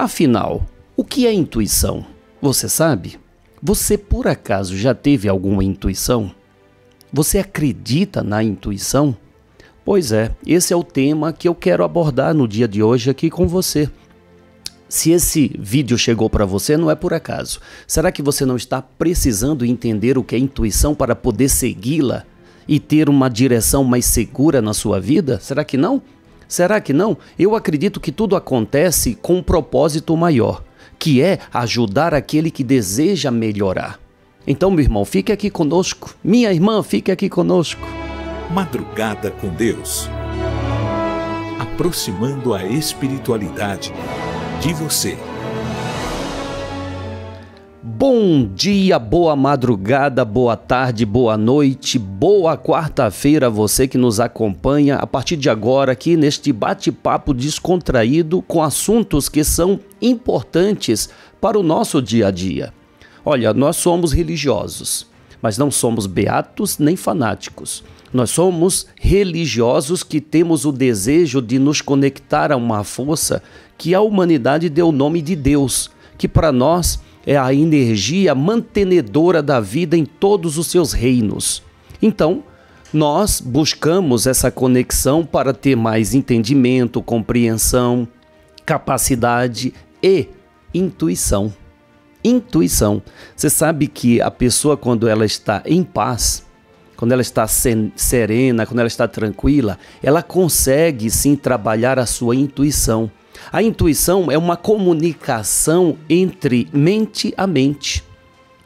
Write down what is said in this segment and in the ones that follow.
Afinal, o que é intuição? Você sabe? Você por acaso já teve alguma intuição? Você acredita na intuição? Pois é, esse é o tema que eu quero abordar no dia de hoje aqui com você. Se esse vídeo chegou para você, não é por acaso. Será que você não está precisando entender o que é intuição para poder segui-la e ter uma direção mais segura na sua vida? Será que não? Será que não? Eu acredito que tudo acontece com um propósito maior, que é ajudar aquele que deseja melhorar. Então, meu irmão, fique aqui conosco. Minha irmã, fique aqui conosco. Madrugada com Deus. Aproximando a espiritualidade de você. Bom dia, boa madrugada, boa tarde, boa noite, boa quarta-feira a você que nos acompanha a partir de agora aqui neste bate-papo descontraído com assuntos que são importantes para o nosso dia a dia. Olha, nós somos religiosos, mas não somos beatos nem fanáticos. Nós somos religiosos que temos o desejo de nos conectar a uma força que a humanidade deu o nome de Deus, que para nós é a energia mantenedora da vida em todos os seus reinos. Então, nós buscamos essa conexão para ter mais entendimento, compreensão, capacidade e intuição. Intuição. Você sabe que a pessoa, quando ela está em paz, quando ela está serena, quando ela está tranquila, ela consegue sim trabalhar a sua intuição. A intuição é uma comunicação entre mente a mente.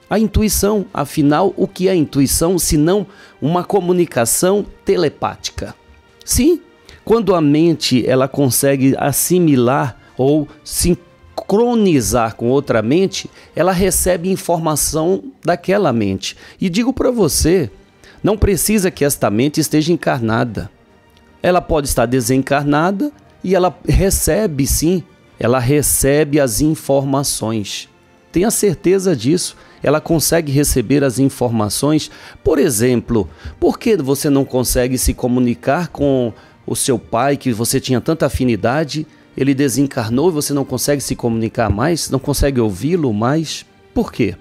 A intuição, afinal, o que é intuição senão uma comunicação telepática? Sim, quando a mente ela consegue assimilar ou sincronizar com outra mente, ela recebe informação daquela mente. E digo para você, não precisa que esta mente esteja encarnada. Ela pode estar desencarnada e ela recebe sim, ela recebe as informações. Tenha certeza disso, ela consegue receber as informações. Por exemplo, por que você não consegue se comunicar com o seu pai, que você tinha tanta afinidade, ele desencarnou e você não consegue se comunicar mais, não consegue ouvi-lo mais? Por quê?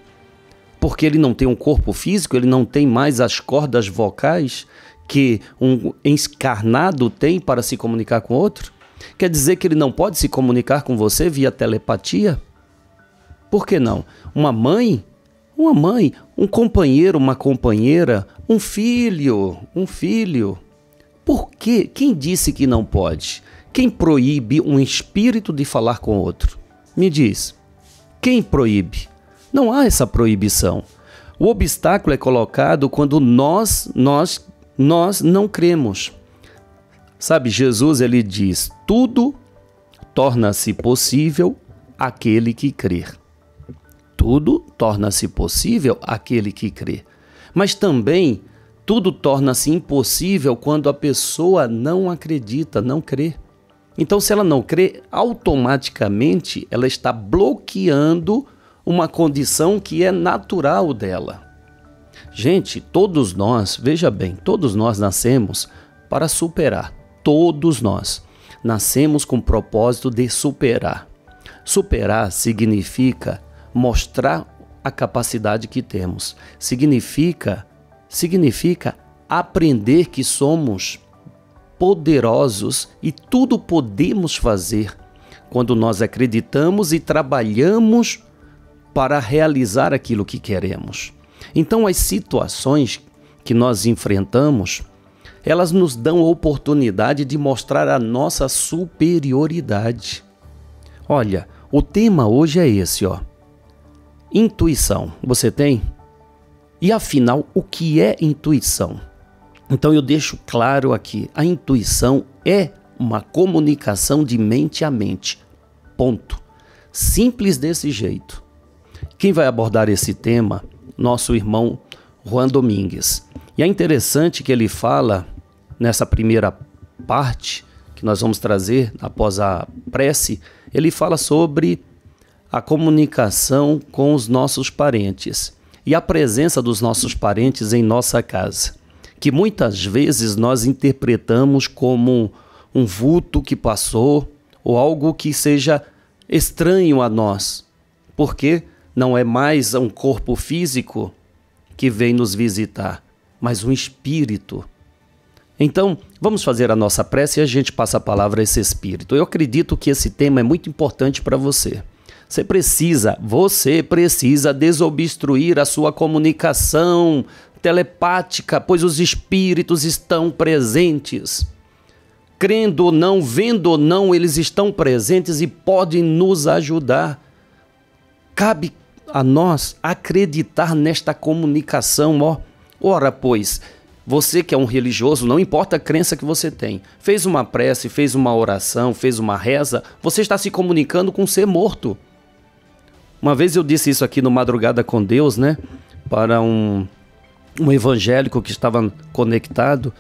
Porque ele não tem um corpo físico, ele não tem mais as cordas vocais que um encarnado tem para se comunicar com outro? Quer dizer que ele não pode se comunicar com você via telepatia? Por que não? Uma mãe, um companheiro, uma companheira, um filho. Por quê? Quem disse que não pode? Quem proíbe um espírito de falar com outro? Me diz, quem proíbe? Não há essa proibição. O obstáculo é colocado quando nós não cremos. Sabe, Jesus ele diz, tudo torna-se possível àquele que crer. Tudo torna-se possível àquele que crê. Mas também tudo torna-se impossível quando a pessoa não acredita, não crê. Então, se ela não crê, automaticamente ela está bloqueando uma condição que é natural dela. Gente, todos nós, veja bem, todos nós nascemos para superar. Todos nós nascemos com o propósito de superar. Superar significa mostrar a capacidade que temos. Significa aprender que somos poderosos e tudo podemos fazer quando nós acreditamos e trabalhamos para realizar aquilo que queremos. Então, as situações que nós enfrentamos, elas nos dão a oportunidade de mostrar a nossa superioridade. Olha, o tema hoje é esse, ó. Intuição. Você tem? E afinal, o que é intuição? Então eu deixo claro aqui, a intuição é uma comunicação de mente a mente. Ponto. Simples desse jeito. Quem vai abordar esse tema? Nosso irmão Juan Domingues. E é interessante que ele fala, nessa primeira parte, que nós vamos trazer após a prece, ele fala sobre a comunicação com os nossos parentes e a presença dos nossos parentes em nossa casa, que muitas vezes nós interpretamos como um vulto que passou ou algo que seja estranho a nós, porque não é mais um corpo físico que vem nos visitar, mas um espírito. Então, vamos fazer a nossa prece e a gente passa a palavra a esse espírito. Eu acredito que esse tema é muito importante para você. Você precisa desobstruir a sua comunicação telepática, pois os espíritos estão presentes. Crendo ou não, vendo ou não, eles estão presentes e podem nos ajudar. Cabe a nós acreditar nesta comunicação, Ora, pois, você que é um religioso, não importa a crença que você tem, fez uma prece, fez uma oração, fez uma reza, você está se comunicando com um ser morto. Uma vez eu disse isso aqui no Madrugada com Deus, para um evangélico que estava conectado,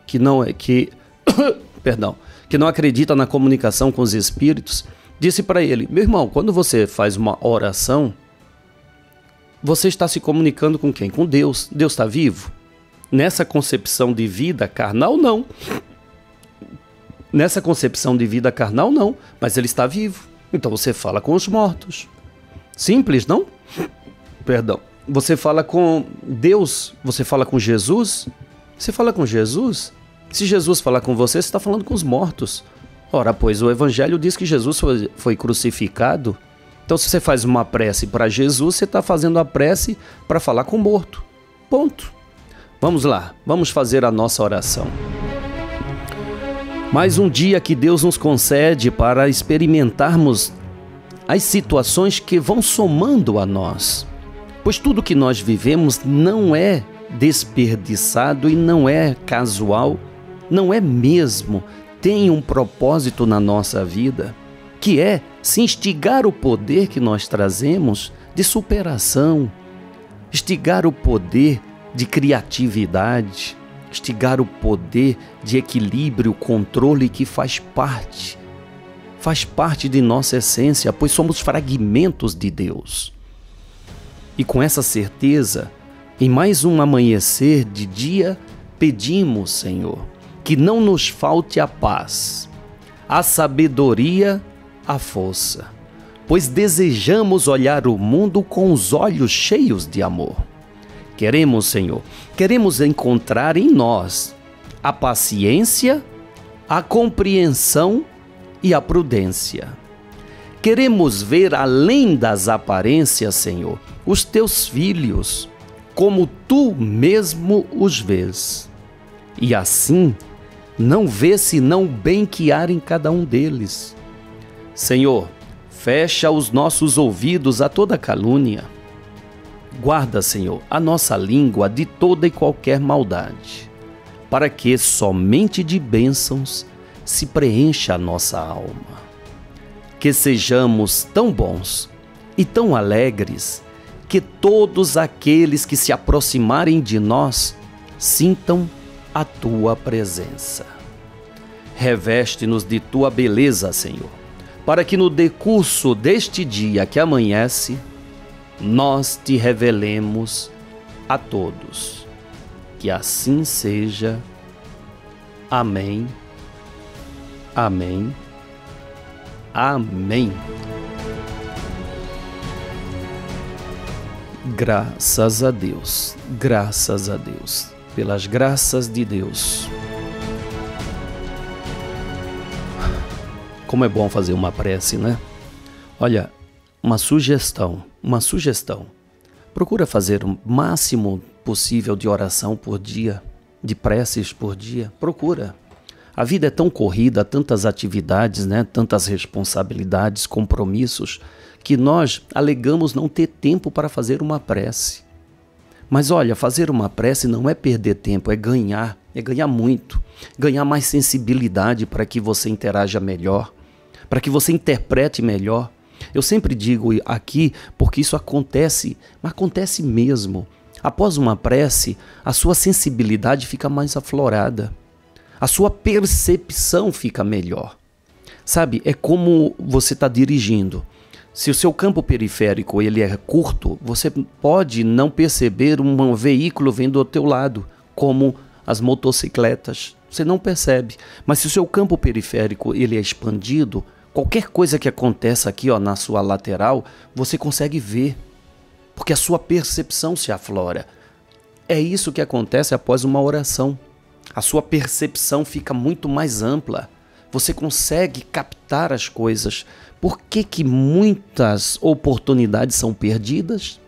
que não acredita na comunicação com os espíritos. Disse para ele: meu irmão, quando você faz uma oração, você está se comunicando com quem? Com Deus. Deus está vivo? Nessa concepção de vida carnal, não. Nessa concepção de vida carnal, não. Mas ele está vivo. Então você fala com os mortos. Simples, não? Você fala com Deus? Você fala com Jesus? Você fala com Jesus? Se Jesus falar com você, você está falando com os mortos. Ora, pois o Evangelho diz que Jesus foi crucificado. Então, se você faz uma prece para Jesus, você está fazendo a prece para falar com o morto. Ponto. Vamos lá, vamos fazer a nossa oração. Mais um dia que Deus nos concede para experimentarmos as situações que vão somando a nós. Pois tudo que nós vivemos não é desperdiçado e não é casual, não é mesmo. Tem um propósito na nossa vida, que é se instigar o poder que nós trazemos de superação, instigar o poder de criatividade, instigar o poder de equilíbrio, controle que faz parte de nossa essência, pois somos fragmentos de Deus. E com essa certeza, em mais um amanhecer de dia, pedimos, Senhor, que não nos falte a paz, a sabedoria, a força, pois desejamos olhar o mundo com os olhos cheios de amor. Queremos, Senhor, encontrar em nós a paciência, a compreensão e a prudência. Queremos ver além das aparências, Senhor, os teus filhos, como tu mesmo os vês. E assim, não vê senão o bem que há em cada um deles. Senhor, fecha os nossos ouvidos a toda calúnia. Guarda, Senhor, a nossa língua de toda e qualquer maldade, para que somente de bênçãos se preencha a nossa alma. Que sejamos tão bons e tão alegres que todos aqueles que se aproximarem de nós sintam a tua presença. Reveste-nos de tua beleza, Senhor, para que no decurso deste dia que amanhece, nós te revelemos a todos. Que assim seja. Amém. Amém. Amém. Graças a Deus, pelas graças de Deus. Como é bom fazer uma prece, né? Olha, uma sugestão. Procura fazer o máximo possível de oração por dia, de preces por dia. Procura. A vida é tão corrida, tantas atividades, né? Tantas responsabilidades, compromissos, que nós alegamos não ter tempo para fazer uma prece. Mas olha, fazer uma prece não é perder tempo, é ganhar muito, ganhar mais sensibilidade para que você interaja melhor, para que você interprete melhor. Eu sempre digo aqui, porque isso acontece, mas acontece mesmo. Após uma prece, a sua sensibilidade fica mais aflorada, a sua percepção fica melhor. Sabe, é como você está dirigindo. Se o seu campo periférico ele é curto, você pode não perceber um veículo vindo ao teu lado, como as motocicletas. Você não percebe. Mas se o seu campo periférico ele é expandido, Qualquer coisa que aconteça aqui, ó, na sua lateral, você consegue ver, porque a sua percepção se aflora. É isso que acontece após uma oração. A sua percepção fica muito mais ampla. Você consegue captar as coisas. Por que muitas oportunidades são perdidas?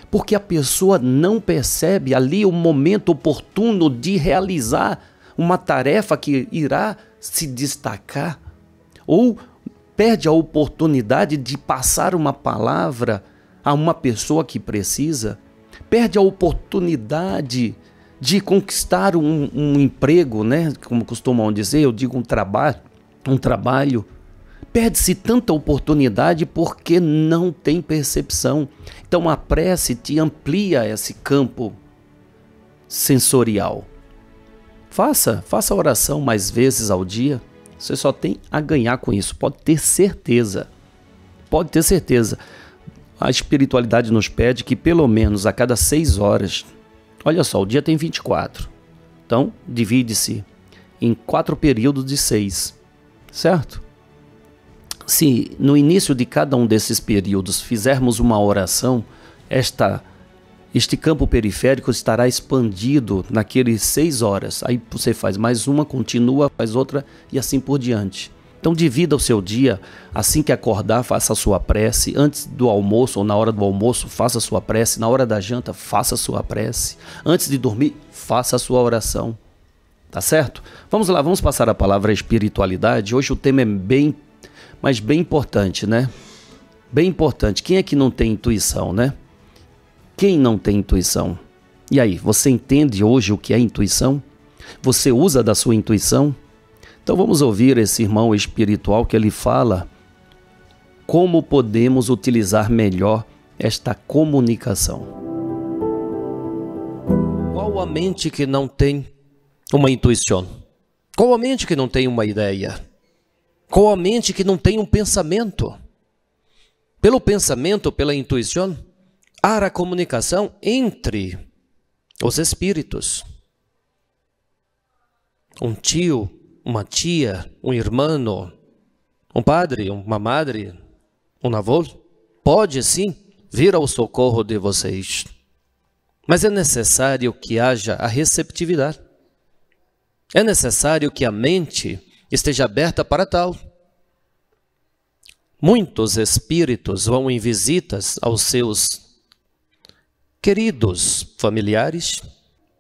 Porque a pessoa não percebe ali o momento oportuno de realizar uma tarefa que irá se destacar, ou perde a oportunidade de passar uma palavra a uma pessoa que precisa, perde a oportunidade de conquistar um emprego, né? Como costumam dizer, eu digo um trabalho. Perde-se tanta oportunidade porque não tem percepção. Então a prece te amplia esse campo sensorial. Faça a oração mais vezes ao dia. Você só tem a ganhar com isso, pode ter certeza. Pode ter certeza. A espiritualidade nos pede que pelo menos a cada 6 horas, olha só, o dia tem 24. Então, divide-se em 4 períodos de 6, certo? Se no início de cada um desses períodos fizermos uma oração, este campo periférico estará expandido naqueles 6 horas. Aí você faz mais uma, continua, faz outra e assim por diante. Então divida o seu dia, assim que acordar, faça a sua prece, antes do almoço ou na hora do almoço, faça a sua prece, na hora da janta, faça a sua prece, antes de dormir, faça a sua oração. Tá certo? Vamos lá, vamos passar a palavra espiritualidade. Hoje o tema é bem importante, né? Bem importante. Quem é que não tem intuição, né? Quem não tem intuição? E aí, você entende hoje o que é intuição? Você usa da sua intuição? Então vamos ouvir esse irmão espiritual que ele fala como podemos utilizar melhor esta comunicação. Qual a mente que não tem uma intuição? Qual a mente que não tem uma ideia? Qual a mente que não tem um pensamento? Pelo pensamento, pela intuição, há a comunicação entre os espíritos. Um tio, uma tia, um irmão, um padre, uma madre, um avô, pode sim vir ao socorro de vocês. Mas é necessário que haja a receptividade. É necessário que a mente esteja aberta para tal. Muitos espíritos vão em visitas aos seus queridos familiares,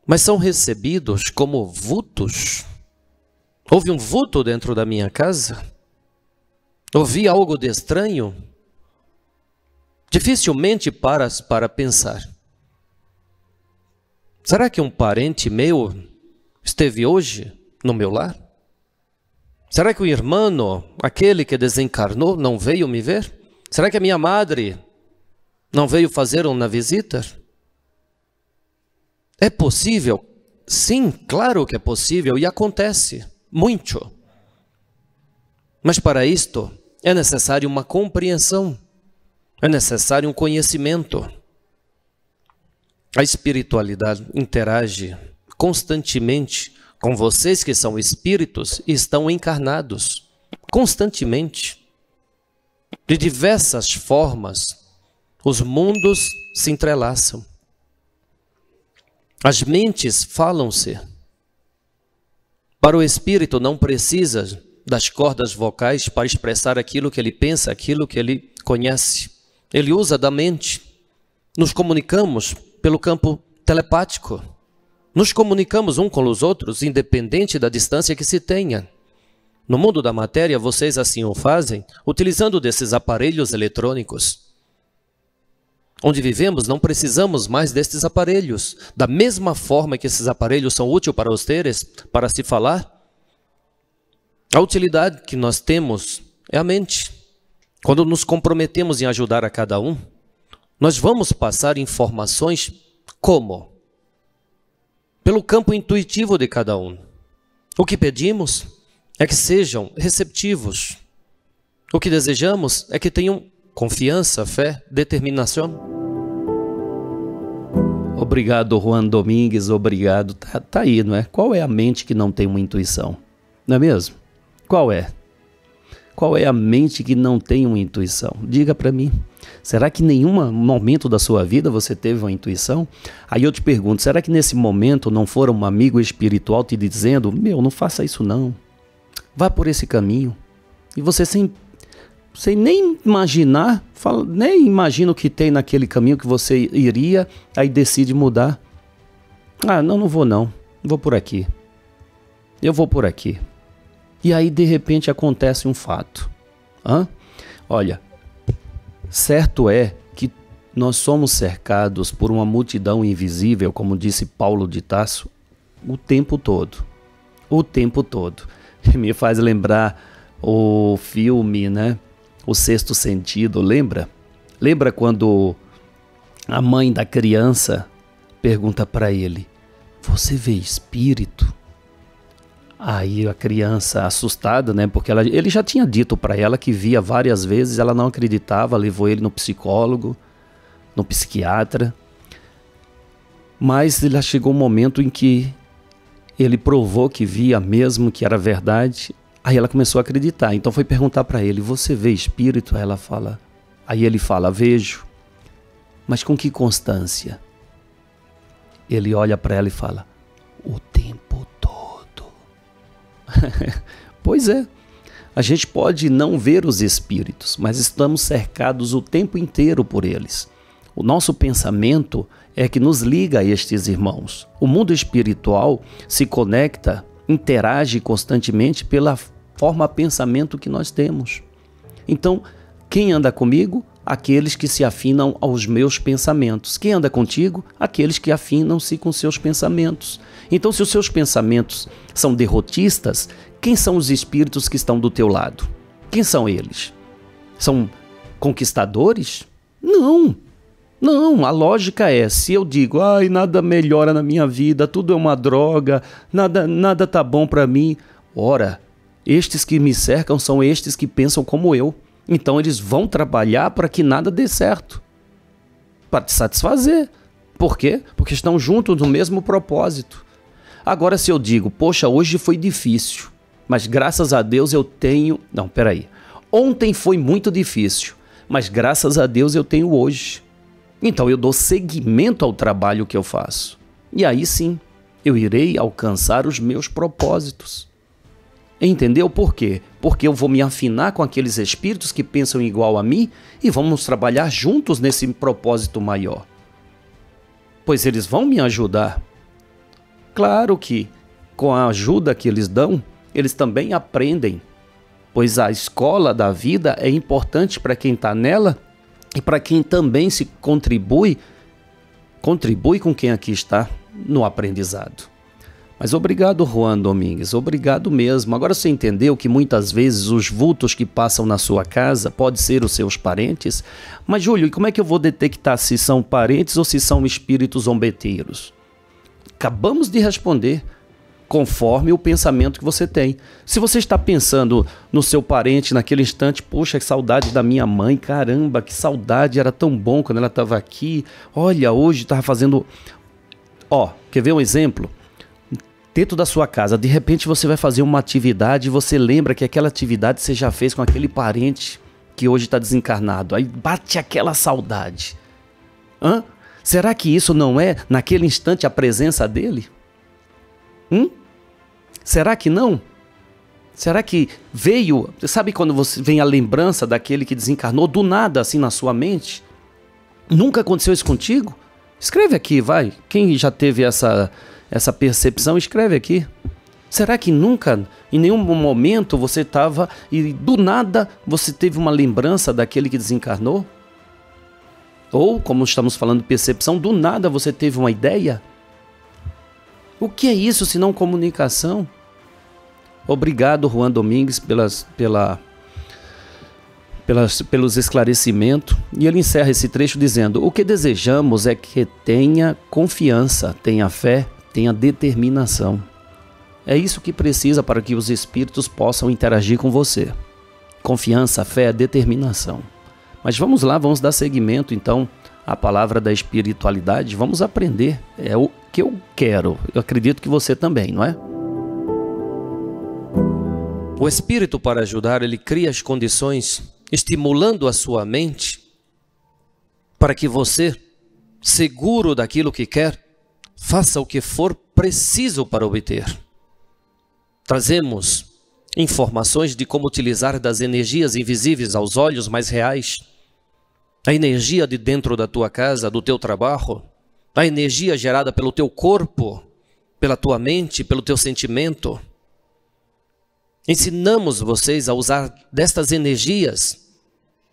mas são recebidos como vultos. Houve um vulto dentro da minha casa? Ouvi algo de estranho? Dificilmente paras para pensar. Será que um parente meu esteve hoje no meu lar? Será que o irmão, aquele que desencarnou, não veio me ver? Será que a minha madre não veio fazer uma visita? É possível? Sim, claro que é possível e acontece muito. Mas para isto é necessário uma compreensão, é necessário um conhecimento. A espiritualidade interage constantemente com vocês que são espíritos e estão encarnados, constantemente. De diversas formas, os mundos se entrelaçam. As mentes falam-se. Para o espírito não precisa das cordas vocais para expressar aquilo que ele pensa, aquilo que ele conhece. Ele usa da mente. Nos comunicamos pelo campo telepático. Nos comunicamos uns com os outros, independente da distância que se tenha. No mundo da matéria, vocês assim o fazem, utilizando desses aparelhos eletrônicos. Onde vivemos, não precisamos mais destes aparelhos. Da mesma forma que esses aparelhos são úteis para os seres, para se falar, a utilidade que nós temos é a mente. Quando nos comprometemos em ajudar a cada um, nós vamos passar informações como? Pelo campo intuitivo de cada um. O que pedimos é que sejam receptivos. O que desejamos é que tenham confiança, fé, determinação. Obrigado, Juan Domingues, obrigado. Tá aí, não é? Qual é a mente que não tem uma intuição? Não é mesmo? Qual é? Qual é a mente que não tem uma intuição? Diga para mim. Será que em nenhum momento da sua vida você teve uma intuição? Aí eu te pergunto, será que nesse momento não for um amigo espiritual te dizendo, não faça isso não, vá por esse caminho? E você sem nem imaginar, nem imagina o que tem naquele caminho que você iria, aí decide mudar. Não vou não, vou por aqui. Eu vou por aqui. E aí de repente acontece um fato. Olha, certo é que nós somos cercados por uma multidão invisível, como disse Paulo de Tarso, o tempo todo. O tempo todo. Me faz lembrar o filme, né? O Sexto Sentido, lembra? Lembra quando a mãe da criança pergunta para ele, você vê espírito? Aí a criança, assustada, né? Porque ele já tinha dito para ela que via várias vezes, ela não acreditava, levou ele no psicólogo, no psiquiatra. Mas já chegou um momento em que ele provou que via mesmo, que era verdade. Aí ela começou a acreditar. Então foi perguntar para ele, você vê espírito? Aí ele fala, vejo. Mas com que constância? Ele olha para ela e fala, o tempo todo. Pois é, a gente pode não ver os espíritos, mas estamos cercados o tempo inteiro por eles. O nosso pensamento é que nos liga a estes irmãos. O mundo espiritual se conecta, interage constantemente pela forma pensamento que nós temos. Então, quem anda comigo? Aqueles que se afinam aos meus pensamentos. Quem anda contigo? Aqueles que afinam-se com seus pensamentos. Então, se os seus pensamentos são derrotistas, quem são os espíritos que estão do teu lado? Quem são eles? São conquistadores? Não. Não, a lógica é, se eu digo, nada melhora na minha vida, tudo é uma droga, nada tá bom para mim. Ora, estes que me cercam são estes que pensam como eu. Então eles vão trabalhar para que nada dê certo, para te satisfazer. Por quê? Porque estão juntos no mesmo propósito. Agora se eu digo, poxa, hoje foi difícil, mas graças a Deus eu tenho... Não, peraí. Ontem foi muito difícil, mas graças a Deus eu tenho hoje. Então eu dou seguimento ao trabalho que eu faço. E aí sim, eu irei alcançar os meus propósitos. Entendeu por quê? Porque eu vou me afinar com aqueles espíritos que pensam igual a mim e vamos trabalhar juntos nesse propósito maior. Pois eles vão me ajudar. Claro que, com a ajuda que eles dão, eles também aprendem. Pois a escola da vida é importante para quem está nela e para quem também se contribui com quem aqui está no aprendizado. Mas obrigado, Juan Domingues, obrigado mesmo. Agora você entendeu que muitas vezes os vultos que passam na sua casa podem ser os seus parentes? Mas, Júlio, e como é que eu vou detectar se são parentes ou se são espíritos zombeteiros? Acabamos de responder, conforme o pensamento que você tem. Se você está pensando no seu parente naquele instante, poxa, que saudade da minha mãe, caramba, que saudade, era tão bom quando ela estava aqui, olha, hoje estava fazendo... quer ver um exemplo? Dentro da sua casa, de repente você vai fazer uma atividade e você lembra que aquela atividade você já fez com aquele parente que hoje está desencarnado. Aí bate aquela saudade. Será que isso não é, naquele instante, a presença dele? Será que não? Será que veio... Sabe quando você vem a lembrança daquele que desencarnou do nada, assim, na sua mente? Nunca aconteceu isso contigo? Escreve aqui, vai. Quem já teve essa percepção, escreve aqui. Será que nunca, em nenhum momento você estava e do nada você teve uma lembrança daquele que desencarnou? Ou, como estamos falando de percepção, do nada você teve uma ideia? O que é isso se não comunicação? Obrigado, Juan Domingues, pelos esclarecimentos. E ele encerra esse trecho dizendo, o que desejamos é que tenha confiança, tenha fé, tenha determinação. É isso que precisa para que os espíritos possam interagir com você. Confiança, fé, determinação. Mas vamos lá, vamos dar seguimento então à palavra da espiritualidade. Vamos aprender. É o que eu quero. Eu acredito que você também, não é? O Espírito, para ajudar, ele cria as condições, estimulando a sua mente, para que você, seguro daquilo que quer, faça o que for preciso para obter. Trazemos informações de como utilizar das energias invisíveis aos olhos mais reais, a energia de dentro da tua casa, do teu trabalho, a energia gerada pelo teu corpo, pela tua mente, pelo teu sentimento. Ensinamos vocês a usar destas energias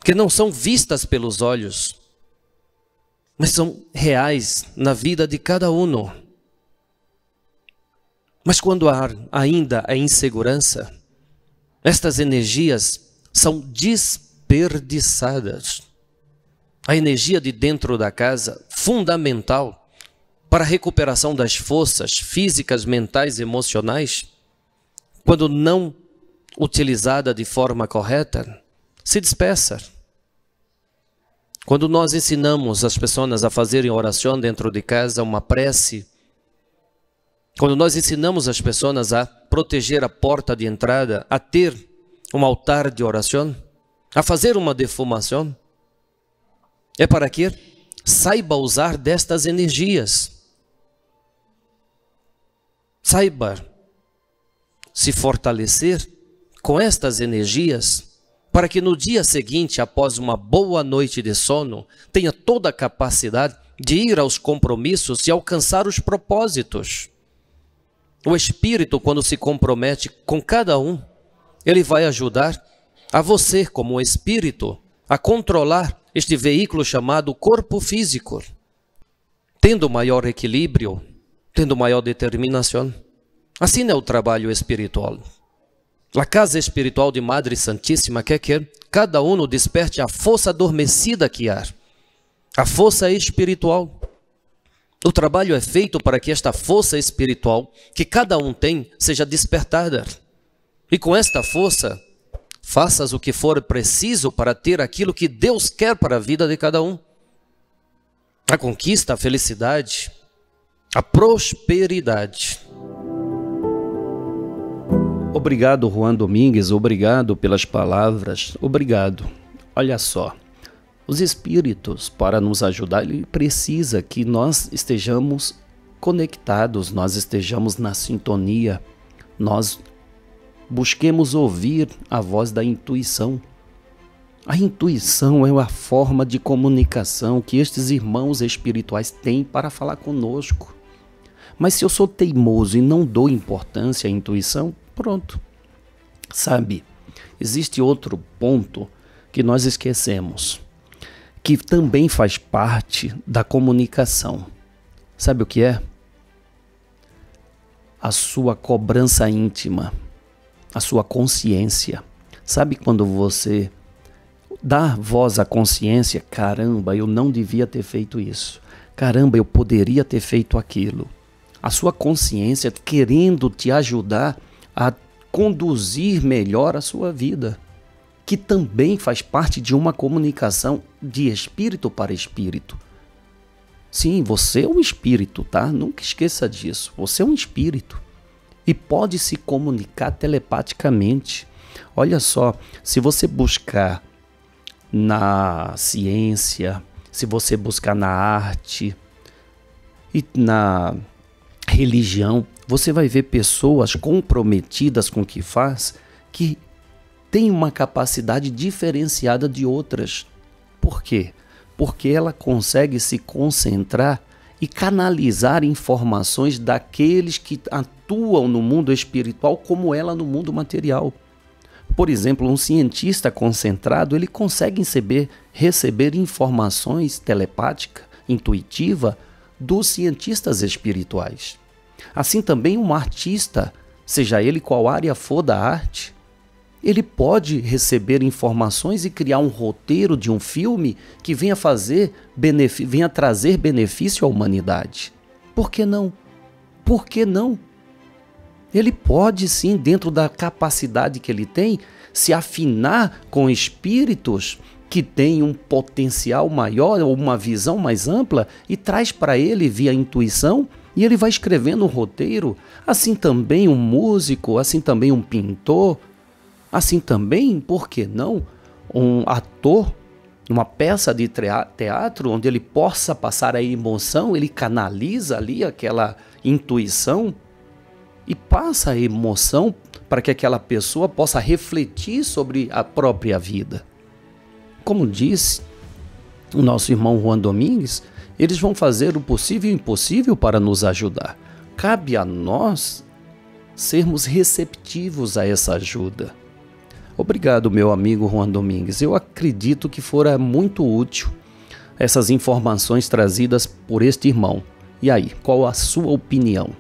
que não são vistas pelos olhos, mas são reais na vida de cada um. Mas quando há ainda a insegurança, estas energias são desperdiçadas. A energia de dentro da casa, fundamental para a recuperação das forças físicas, mentais e emocionais, quando não utilizada de forma correta, se dispersa. Quando nós ensinamos as pessoas a fazerem oração dentro de casa, uma prece, quando nós ensinamos as pessoas a proteger a porta de entrada, a ter um altar de oração, a fazer uma defumação, é para que saiba usar destas energias. Saiba se fortalecer com estas energias, para que no dia seguinte, após uma boa noite de sono, tenha toda a capacidade de ir aos compromissos e alcançar os propósitos. O Espírito, quando se compromete com cada um, ele vai ajudar a você, como um Espírito, a controlar este veículo chamado corpo físico, tendo maior equilíbrio, tendo maior determinação. Assim é o trabalho espiritual. A casa espiritual de Madre Santíssima quer que cada um desperte a força adormecida que há, a força espiritual. O trabalho é feito para que esta força espiritual que cada um tem seja despertada. E com esta força, faças o que for preciso para ter aquilo que Deus quer para a vida de cada um. A conquista, a felicidade, a prosperidade. Obrigado, Juan Domingues, obrigado pelas palavras, obrigado. Olha só, os Espíritos, para nos ajudar, ele precisa que nós estejamos conectados, nós estejamos na sintonia, nós busquemos ouvir a voz da intuição. A intuição é a forma de comunicação que estes irmãos espirituais têm para falar conosco. Mas se eu sou teimoso e não dou importância à intuição, pronto. Sabe, existe outro ponto que nós esquecemos, que também faz parte da comunicação. Sabe o que é? A sua cobrança íntima, a sua consciência. Sabe quando você dá voz à consciência? Caramba, eu não devia ter feito isso. Caramba, eu poderia ter feito aquilo. A sua consciência querendo te ajudar a conduzir melhor a sua vida, que também faz parte de uma comunicação de espírito para espírito. Sim, você é um espírito, tá? Nunca esqueça disso. Você é um espírito e pode se comunicar telepaticamente. Olha só, se você buscar na ciência, se você buscar na arte e na religião, você vai ver pessoas comprometidas com o que faz, que têm uma capacidade diferenciada de outras. Por quê? Porque ela consegue se concentrar e canalizar informações daqueles que atuam no mundo espiritual como ela no mundo material. Por exemplo, um cientista concentrado, ele consegue receber informações telepáticas, intuitivas, dos cientistas espirituais. Assim também um artista, seja ele qual área for da arte, ele pode receber informações e criar um roteiro de um filme que venha trazer benefício à humanidade. Por que não? Por que não? Ele pode sim, dentro da capacidade que ele tem, se afinar com espíritos que têm um potencial maior ou uma visão mais ampla e traz para ele via intuição, e ele vai escrevendo um roteiro. Assim também um músico, assim também um pintor, Assim também, por que não, um ator, uma peça de teatro onde ele possa passar a emoção, ele canaliza ali aquela intuição e passa a emoção para que aquela pessoa possa refletir sobre a própria vida. Como disse o nosso irmão Juan Domingues, eles vão fazer o possível e o impossível para nos ajudar. Cabe a nós sermos receptivos a essa ajuda. Obrigado, meu amigo Juan Domingues. Eu acredito que fora muito útil essas informações trazidas por este irmão. E aí, qual a sua opinião?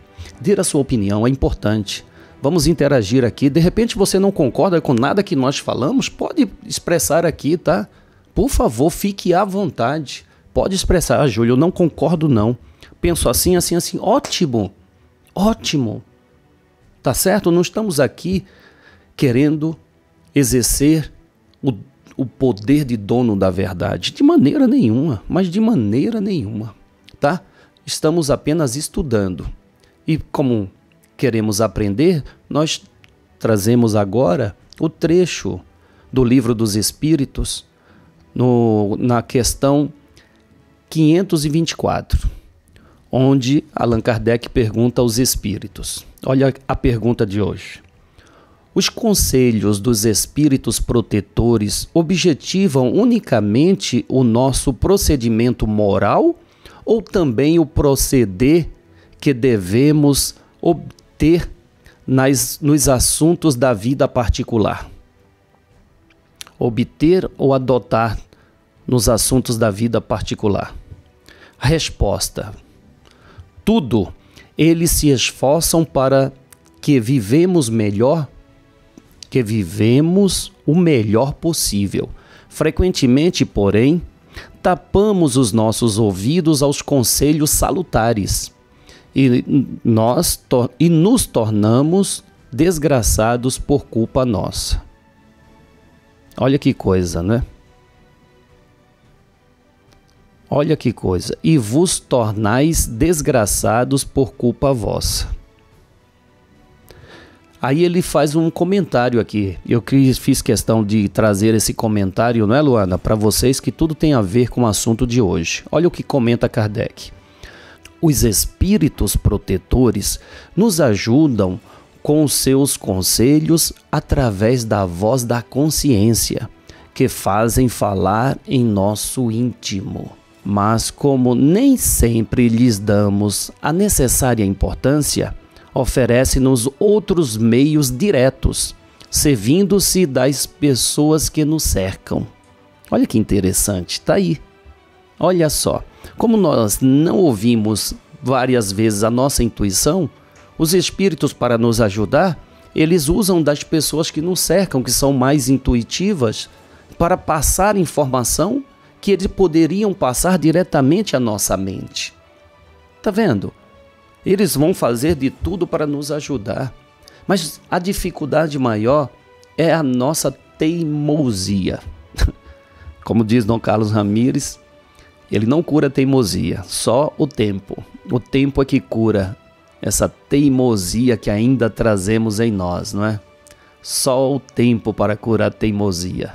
Dê a sua opinião, é importante. Vamos interagir aqui. De repente você não concorda com nada que nós falamos? Pode expressar aqui, tá? Por favor, fique à vontade. Pode expressar, Júlio, eu não concordo não. Penso assim, assim, assim. Ótimo, ótimo. Tá certo? Não estamos aqui querendo exercer o poder de dono da verdade. De maneira nenhuma, mas de maneira nenhuma, tá? Estamos apenas estudando. E como queremos aprender, nós trazemos agora o trecho do Livro dos Espíritos, na questão 524, onde Allan Kardec pergunta aos espíritos. Olha a pergunta de hoje. Os conselhos dos espíritos protetores objetivam unicamente o nosso procedimento moral ou também o proceder que devemos obter nos assuntos da vida particular? Obter ou adotar nos assuntos da vida particular? A resposta: tudo. Eles se esforçam para que vivemos o melhor possível. Frequentemente, porém, tapamos os nossos ouvidos aos conselhos salutares e nos tornamos desgraçados por culpa nossa. Olha que coisa, né? Olha que coisa. E vos tornais desgraçados por culpa vossa. Aí ele faz um comentário aqui. Eu fiz questão de trazer esse comentário, não é, Luana? Para vocês, que tudo tem a ver com o assunto de hoje. Olha o que comenta Kardec. Os espíritos protetores nos ajudam com os seus conselhos através da voz da consciência, que fazem falar em nosso íntimo. Mas como nem sempre lhes damos a necessária importância, oferece-nos outros meios diretos, servindo-se das pessoas que nos cercam. Olha que interessante, tá aí. Olha só, como nós não ouvimos várias vezes a nossa intuição, os espíritos, para nos ajudar, eles usam das pessoas que nos cercam, que são mais intuitivas, para passar informação que eles poderiam passar diretamente à nossa mente. Tá vendo? Eles vão fazer de tudo para nos ajudar. Mas a dificuldade maior é a nossa teimosia. Como diz Dom Carlos Ramírez, ele não cura a teimosia, só o tempo. O tempo é que cura essa teimosia que ainda trazemos em nós, não é? Só o tempo para curar a teimosia.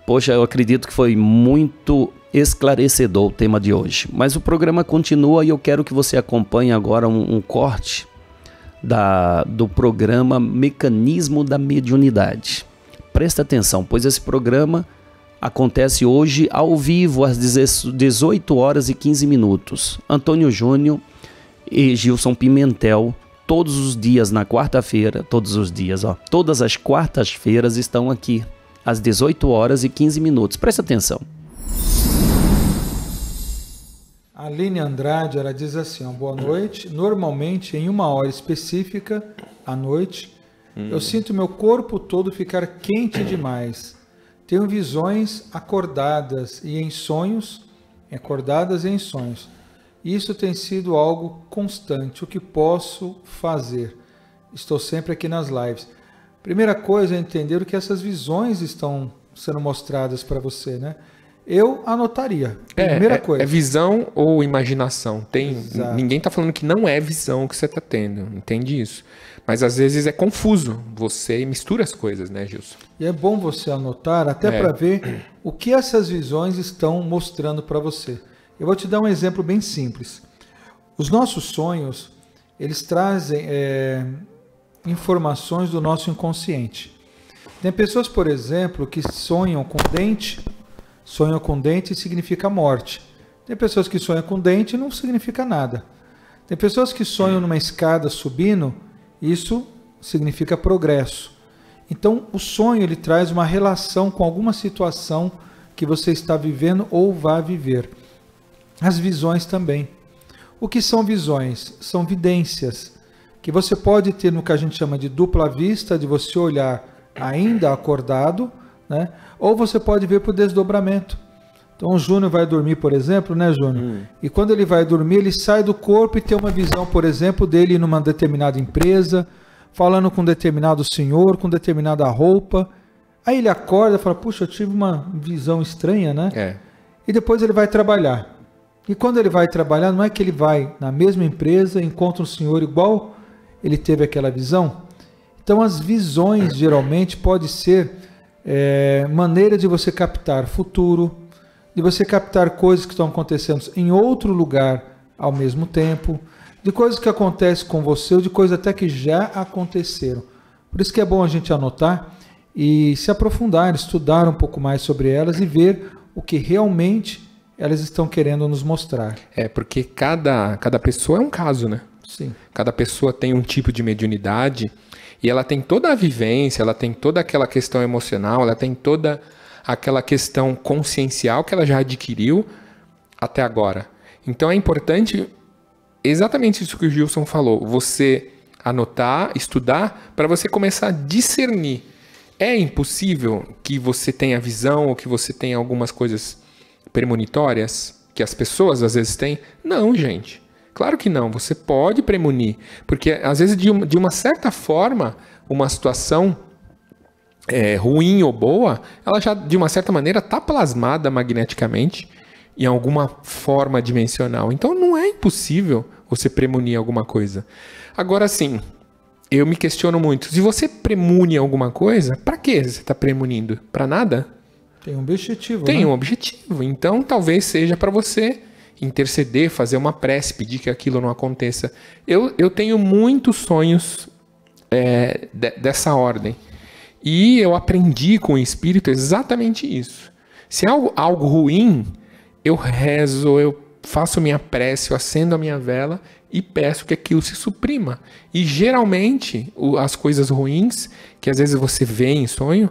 Poxa, eu acredito que foi muito esclarecedor o tema de hoje. Mas o programa continua e eu quero que você acompanhe agora um corte do programa Mecanismo da Mediunidade. Presta atenção, pois esse programa acontece hoje ao vivo às 18 horas e 15 minutos. Antônio Júnior e Gilson Pimentel, todos os dias na quarta-feira, todas as quartas-feiras estão aqui às 18 horas e 15 minutos. Presta atenção. A Aline Andrade, ela diz assim, boa noite. Normalmente, em uma hora específica, à noite, eu sinto meu corpo todo ficar quente demais. Tenho visões acordadas e em sonhos. Isso tem sido algo constante. O que posso fazer? Estou sempre aqui nas lives. Primeira coisa é entender o que essas visões estão sendo mostradas para você, né? eu anotaria. Primeira coisa. É visão ou imaginação? Exato. Ninguém está falando que não é visão que você está tendo, entende isso? Mas às vezes é confuso, você mistura as coisas, né, Gilson? E é bom você anotar até para ver o que essas visões estão mostrando para você. Eu vou te dar um exemplo bem simples. Os nossos sonhos, eles trazem informações do nosso inconsciente. Tem pessoas, por exemplo, que sonham com dente. Sonham com dente significa morte. Tem pessoas que sonham com dente e não significa nada. Tem pessoas que sonham numa escada subindo, isso significa progresso. Então, o sonho ele traz uma relação com alguma situação que você está vivendo ou vai viver. As visões também. O que são visões? São vidências, que você pode ter no que a gente chama de dupla vista, de você olhar ainda acordado, né? Ou você pode ver por desdobramento. Então o Júnior vai dormir, por exemplo, né, Júnior? E quando ele vai dormir, ele sai do corpo e tem uma visão, por exemplo, dele numa determinada empresa, falando com um determinado senhor, com determinada roupa. Aí ele acorda e fala, puxa, eu tive uma visão estranha, né? E depois ele vai trabalhar. E quando ele vai trabalhar, não é que ele vai na mesma empresa, encontra um senhor igual ele teve aquela visão? Então as visões geralmente pode ser maneira de você captar futuro, de você captar coisas que estão acontecendo em outro lugar ao mesmo tempo, de coisas que acontecem com você ou de coisas até que já aconteceram. Por isso que é bom a gente anotar e se aprofundar, estudar um pouco mais sobre elas e ver o que realmente elas estão querendo nos mostrar. Porque cada pessoa é um caso, né? Sim. Cada pessoa tem um tipo de mediunidade e ela tem toda a vivência, ela tem toda aquela questão emocional, ela tem toda aquela questão consciencial que ela já adquiriu até agora. Então é importante, exatamente isso que o Gilson falou, você anotar, estudar, para você começar a discernir. É impossível que você tenha visão ou que você tenha algumas coisas premonitórias que as pessoas às vezes têm? Não, gente. Claro que não. Você pode premunir. Porque às vezes de uma certa forma, uma situação ruim ou boa, ela já de uma certa maneira está plasmada magneticamente em alguma forma dimensional. Então não é impossível você premunir alguma coisa. Agora sim, eu me questiono muito. Se você premune alguma coisa, para que você está premunindo? Para nada? Tem um objetivo. Tem né? um objetivo. Então talvez seja para você interceder, fazer uma prece, pedir que aquilo não aconteça. Eu tenho muitos sonhos dessa ordem. E eu aprendi com o Espírito exatamente isso. Se é algo ruim, eu rezo, eu faço minha prece, eu acendo a minha vela e peço que aquilo se suprima. E geralmente as coisas ruins, que às vezes você vê em sonho,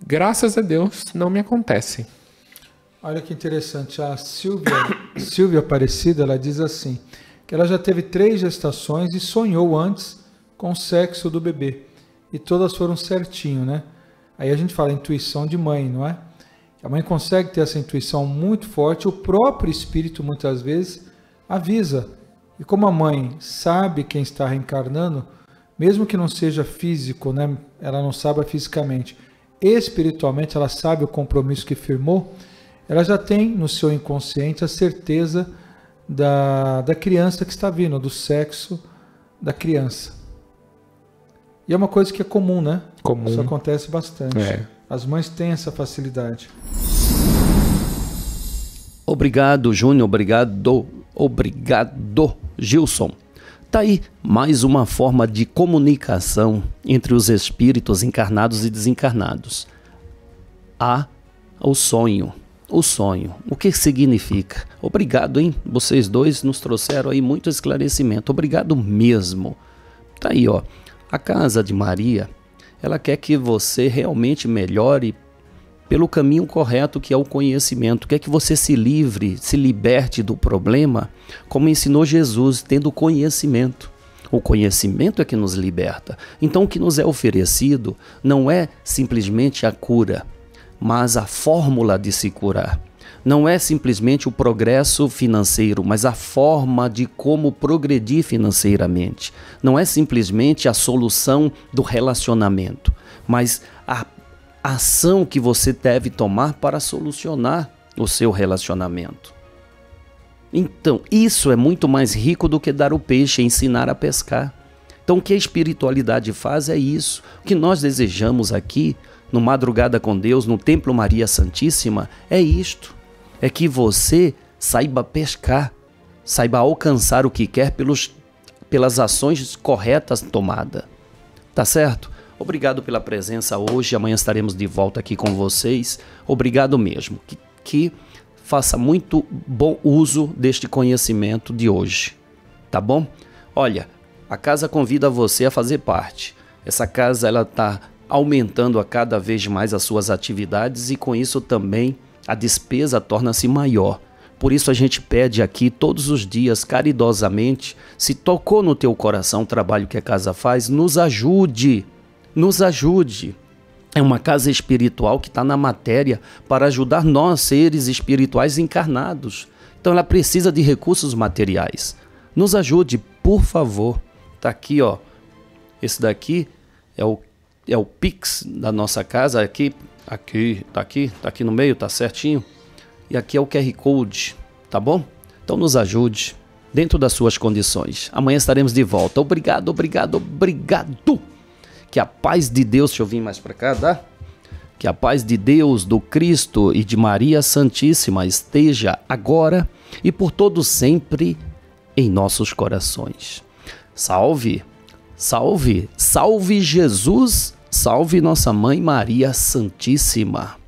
graças a Deus não me acontecem. Olha que interessante, a Silvia Aparecida, ela diz assim, que ela já teve 3 gestações e sonhou antes com o sexo do bebê. E todas foram certinho, né? Aí a gente fala intuição de mãe, não é? A mãe consegue ter essa intuição muito forte, o próprio espírito muitas vezes avisa. E como a mãe sabe quem está reencarnando, mesmo que não seja físico, né? Ela não sabe fisicamente, espiritualmente ela sabe o compromisso que firmou, ela já tem no seu inconsciente a certeza da criança que está vindo, do sexo da criança. E é uma coisa que é comum, né? Comum. Isso acontece bastante. As mães têm essa facilidade. Obrigado, Júnior. Obrigado, Gilson. Tá aí mais uma forma de comunicação entre os espíritos encarnados e desencarnados. Há o sonho. O sonho. O que significa? Obrigado, hein? Vocês dois nos trouxeram aí muito esclarecimento. Obrigado mesmo. Tá aí, ó. A Casa de Maria, ela quer que você realmente melhore pelo caminho correto, que é o conhecimento. Quer que você se livre, se liberte do problema, como ensinou Jesus, tendo conhecimento. O conhecimento é que nos liberta. Então o que nos é oferecido não é simplesmente a cura, mas a fórmula de se curar. Não é simplesmente o progresso financeiro, mas a forma de como progredir financeiramente. Não é simplesmente a solução do relacionamento, mas a ação que você deve tomar para solucionar o seu relacionamento. Então, isso é muito mais rico do que dar o peixe e ensinar a pescar. Então, o que a espiritualidade faz é isso. O que nós desejamos aqui, no Madrugada com Deus, no Templo Maria Santíssima, é isto. É que você saiba pescar, saiba alcançar o que quer pelas ações corretas tomadas. Tá certo? Obrigado pela presença hoje. Amanhã estaremos de volta aqui com vocês. Obrigado mesmo. Que faça muito bom uso deste conhecimento de hoje. Tá bom? Olha, a casa convida você a fazer parte. Essa casa ela está aumentando a cada vez mais as suas atividades e com isso também a despesa torna-se maior. Por isso a gente pede aqui todos os dias, caridosamente, se tocou no teu coração o trabalho que a casa faz, nos ajude. Nos ajude. É uma casa espiritual que está na matéria para ajudar nós, seres espirituais encarnados. Então ela precisa de recursos materiais. Nos ajude, por favor. Tá aqui, ó. Esse daqui é o Pix da nossa casa. Tá aqui no meio, tá certinho. E aqui é o QR Code, tá bom? Então nos ajude dentro das suas condições. Amanhã estaremos de volta. Obrigado, obrigado, obrigado. Que a paz de Deus, deixa eu vir mais para cá, tá? Que a paz de Deus, do Cristo e de Maria Santíssima esteja agora e por todo sempre em nossos corações. Salve, salve, salve Jesus, salve nossa Mãe Maria Santíssima.